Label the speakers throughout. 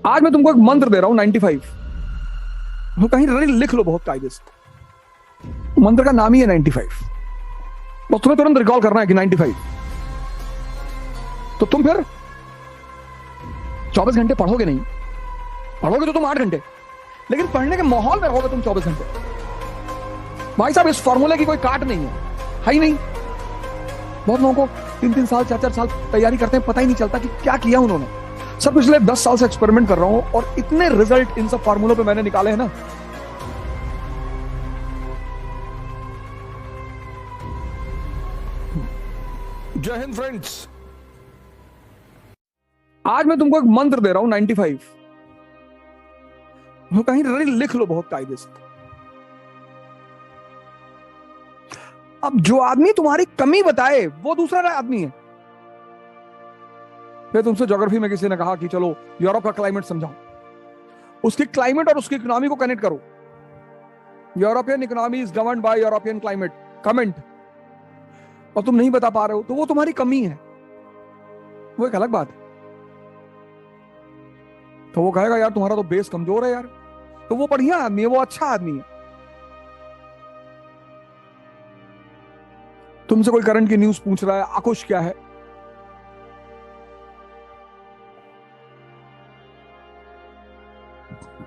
Speaker 1: आज मैं तुमको एक मंत्र दे रहा हूं 95। कहीं लिख लो बहुत कायदे से। मंत्र का नाम ही है 95। बस तुम्हें तुरंत रिकॉल करना है कि 95। तो तुम फिर 24 घंटे पढ़ोगे नहीं। पढ़ोगे तो तुम 8 घंटे, लेकिन पढ़ने के माहौल में रहोगे तुम 24 घंटे। भाई साहब, इस फॉर्मूले की कोई काट नहीं है ही नहीं। बहुत लोगों को 3-3 साल 4-4 साल तैयारी करते हैं, पता ही नहीं चलता कि क्या किया उन्होंने। सब पिछले 10 साल से एक्सपेरिमेंट कर रहा हूं और इतने रिजल्ट इन सब फार्मूलों पे मैंने निकाले हैं ना। जय हिंद फ्रेंड्स। आज मैं तुमको एक मंत्र दे रहा हूं 95। कहीं लिख लो बहुत कायदे से। अब जो आदमी तुम्हारी कमी बताए वो दूसरा आदमी है। फिर तुमसे ज्योग्राफी में किसी ने कहा कि चलो यूरोप का क्लाइमेट समझाओ। उसकी क्लाइमेट और उसकी इकोनॉमी को कनेक्ट करो। European economy is governed bye European climate comment, और तुम नहीं बता पा रहे हो तो वो तुम्हारी कमी है, वो एक अलग बात है। तो वो कहेगा यार तुम्हारा तो बेस कमजोर है यार, तो वो बढ़िया आदमी है, वो अच्छा आदमी है। तुमसे कोई करंट की न्यूज पूछ रहा है, आकुश क्या है,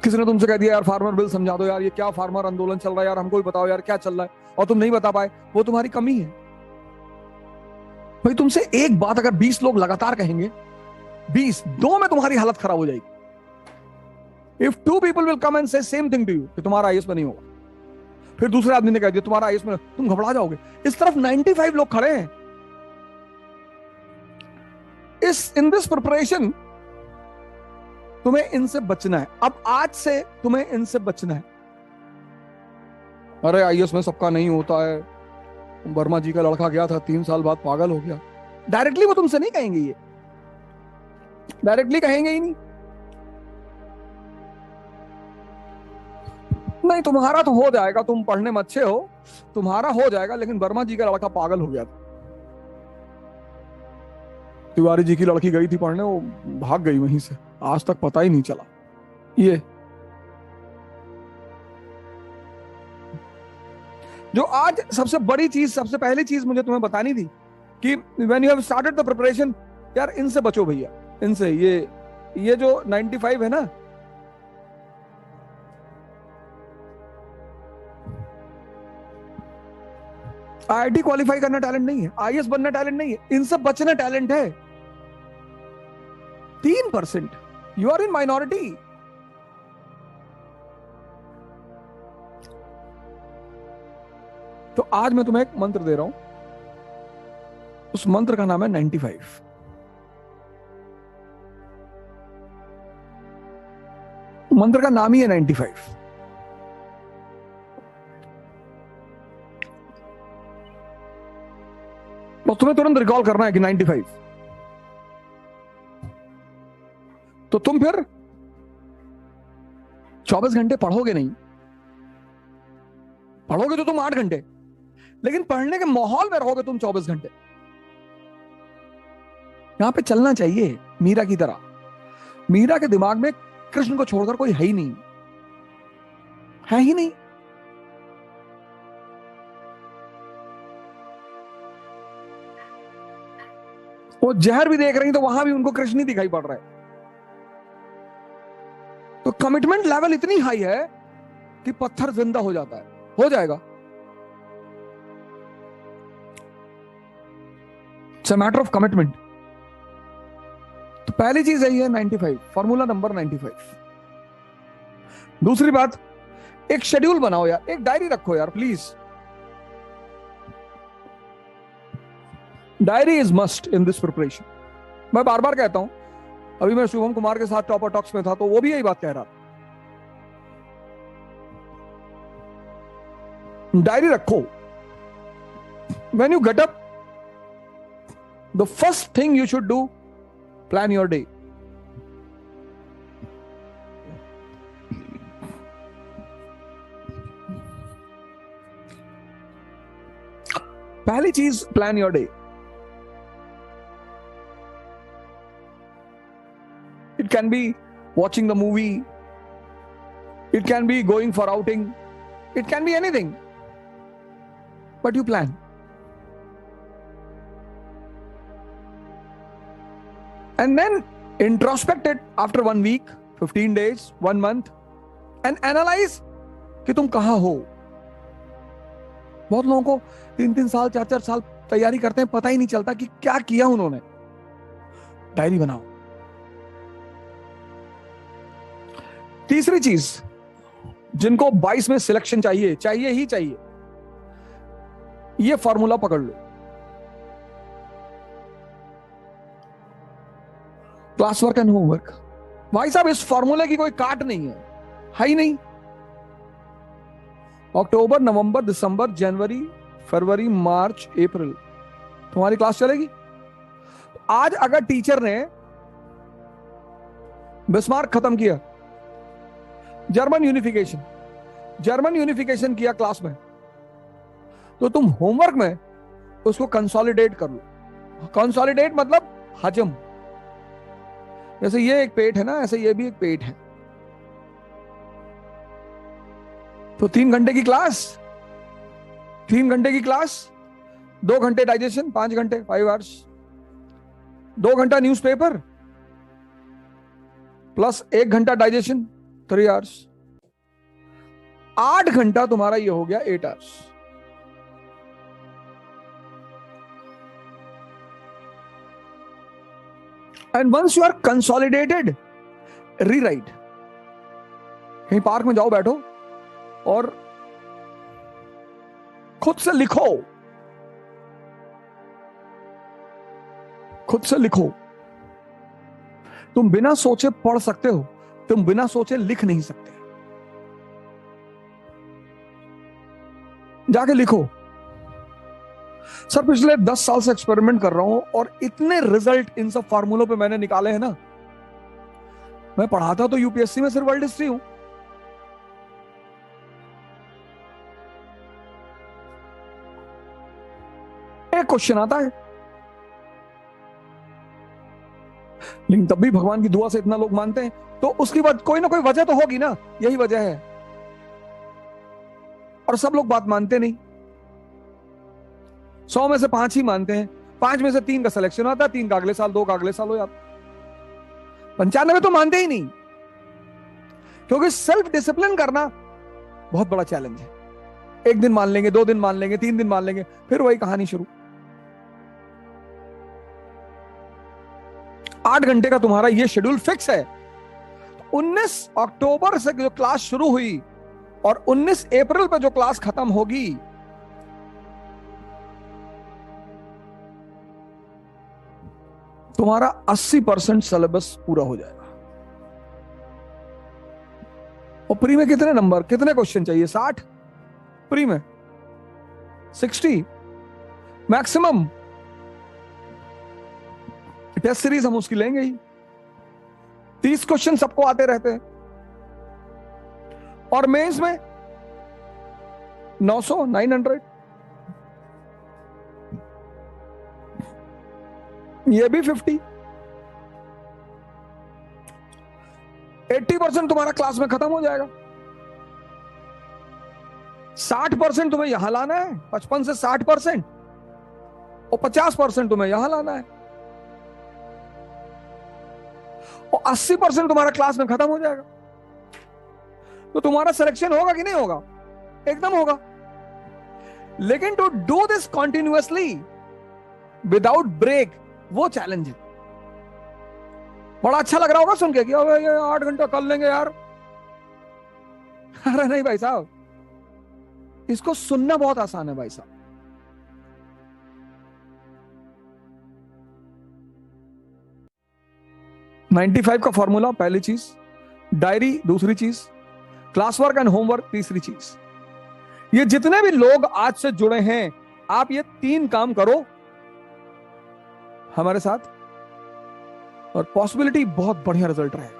Speaker 1: किसी ने तुमसे कह दिया यार फार्मर बिल समझा दो यार, ये क्या फार्मर आंदोलन चल रहा है यार, हमको भी बताओ यार क्या चल रहा है, और तुम नहीं बता पाए, वो तुम्हारी कमी है। भाई तुमसे एक बात अगर 20 लोग लगातार कहेंगे, 20 दो में तुम्हारी हालत खराब हो जाएगी। If 2 people will come and say same thing to you कि तुम्हारा आईएएस में नहीं होगा, फिर दूसरे आदमी ने कह दिया तुम्हारा आईएएस में, तुम घबरा जाओगे। इस तरफ 95 लोग खड़े हैं। इन दिस प्रिपरेशन तुम्हें इनसे बचना है। अब आज से तुम्हें इनसे बचना है। अरे आईएएस में सबका नहीं होता है, वर्मा जी का लड़का गया था 3 साल बाद पागल हो गया। डायरेक्टली वो तुमसे नहीं कहेंगे, ये डायरेक्टली कहेंगे ही नहीं। नहीं तुम्हारा तो हो जाएगा, तुम पढ़ने में अच्छे हो, तुम्हारा हो जाएगा, लेकिन वर्मा जी का लड़का पागल हो गया था। तिवारी जी की लड़की गई थी पढ़ने, वो भाग गई वहीं से, आज तक पता ही नहीं चला। ये जो आज सबसे बड़ी चीज, सबसे पहली चीज मुझे तुम्हें बतानी थी कि when you have started the preparation, यार इनसे बचो भैया, इनसे। ये जो 95 है ना, आईआईटी क्वालिफाई करना टैलेंट नहीं है, आईएएस बनना टैलेंट नहीं है, इनसे बचना टैलेंट है। 3%, यू आर इन माइनॉरिटी। तो आज मैं तुम्हें एक मंत्र दे रहा हूं, उस मंत्र का नाम है 95। मंत्र का नाम ही है 95। तो तुम्हें तुरंत रिकॉल करना है कि 95। तो तुम फिर 24 घंटे पढ़ोगे नहीं। पढ़ोगे तो तुम 8 घंटे, लेकिन पढ़ने के माहौल में रहोगे तुम 24 घंटे। यहां पे चलना चाहिए मीरा की तरह। मीरा के दिमाग में कृष्ण को छोड़कर कोई है ही नहीं, है ही नहीं। वो जहर भी देख रही तो वहां भी उनको कृष्ण ही दिखाई पड़ रहा है। तो कमिटमेंट लेवल इतनी हाई है कि पत्थर जिंदा हो जाता है, हो जाएगा। It's a matter of commitment. तो पहली चीज यही है 95, फॉर्मूला नंबर 95। दूसरी बात, एक शेड्यूल बनाओ यार, एक डायरी रखो यार please. Diary is must in this preparation. मैं बार बार कहता हूं, अभी मैं शुभम कुमार के साथ टॉपर टॉक्स में था तो वो भी यही बात कह रहा था। डायरी रखो। When you get up, the first thing you should do, plan your day. पहली चीज, plan your day. It can be watching the movie, it can be going for outing, it can be anything, but you plan. And then introspect it after 1 week, 15 days, 1 month, and analyze कि तुम कहां हो. बहुत लोगों को 3-3 साल 4-4 साल तैयारी करते हैं, पता ही नहीं चलता कि क्या किया उन्होंने. डायरी बनाओ. तीसरी चीज, जिनको 22 में सिलेक्शन चाहिए ही चाहिए, ये फॉर्मूला पकड़ लो. Class work and homework. भाई साहब, इस फॉर्मूले की कोई काट नहीं है ही नहीं. अक्टूबर, नवंबर, दिसंबर, जनवरी, फरवरी, मार्च, अप्रैल तुम्हारी क्लास चलेगी. आज अगर टीचर ने बिस्मार्क खत्म किया, जर्मन यूनिफिकेशन किया क्लास में, तो तुम होमवर्क में उसको कंसोलिडेट कर लो. कंसोलिडेट मतलब हजम. जैसे ये एक पेट है ना, ऐसे ये भी एक पेट है. तो 3 घंटे की क्लास, 2 घंटे डाइजेशन, 5 घंटे, 5 आवर्स, 2 घंटा न्यूज़पेपर प्लस 1 घंटा डाइजेशन, 3 आवर्स. 8 घंटा तुम्हारा ये हो गया 8 hours. And once you are consolidated, rewrite. कहीं पार्क में जाओ, बैठो और खुद से लिखो. तुम बिना सोचे पढ़ सकते हो, तुम बिना सोचे लिख नहीं सकते. जाके लिखो. सर, पिछले 10 साल से एक्सपेरिमेंट कर रहा हूं और इतने रिजल्ट इन सब फार्मूलों पे मैंने निकाले हैं ना. मैं पढ़ाता तो यूपीएससी में सिर्फ वर्ल्ड हिस्ट्री हूं. एक क्वेश्चन आता है, लेकिन तब भी भगवान की दुआ से इतना लोग मानते हैं, तो उसकी बात कोई ना कोई वजह तो होगी ना. यही वजह है. और सब लोग बात मानते नहीं. 100 में से 5 ही मानते हैं. 5 में से 3 का सिलेक्शन आता है, 3 का अगले साल, 2 का अगले साल हो जाता. 95 तो मानते ही नहीं. क्योंकि सेल्फ डिसिप्लिन करना बहुत बड़ा चैलेंज है. 1 दिन मान लेंगे, 2 दिन मान लेंगे, 3 दिन मान लेंगे, फिर वही कहानी शुरू. 8 घंटे का तुम्हारा ये शेड्यूल फिक्स है. 19 अक्टूबर से जो क्लास शुरू हुई और 19 अप्रैल पे जो क्लास खत्म होगी, तुम्हारा 80% सिलेबस पूरा हो जाएगा. और प्री में कितने नंबर, कितने क्वेश्चन चाहिए? 60. प्री में 60 मैक्सिमम. टेस्ट सीरीज हम उसकी लेंगे ही. 30 क्वेश्चन सबको आते रहते हैं. और मेंस में 900, 900, ये भी 50. 80% तुम्हारा क्लास में खत्म हो जाएगा. 60% तुम्हें यहां लाना है, 55 से 60%, और 50% तुम्हें यहां लाना है, और 80% तुम्हारा क्लास में खत्म हो जाएगा. तो तुम्हारा सिलेक्शन होगा कि नहीं होगा? एकदम होगा. लेकिन to do this continuously without break, वो चैलेंज है. बड़ा अच्छा लग रहा होगा सुन के कि अबे ये 8 घंटा कर लेंगे यार. अरे नहीं भाई साहब, इसको सुनना बहुत आसान है भाई साहब. $95 का फॉर्मूला पहली चीज, डायरी दूसरी चीज, क्लास वर्क एंड होमवर्क तीसरी चीज. ये जितने भी लोग आज से जुड़े हैं, आप ये 3 काम करो हमारे साथ, और पॉसिबिलिटी बहुत बढ़िया रिजल्ट रहेगा.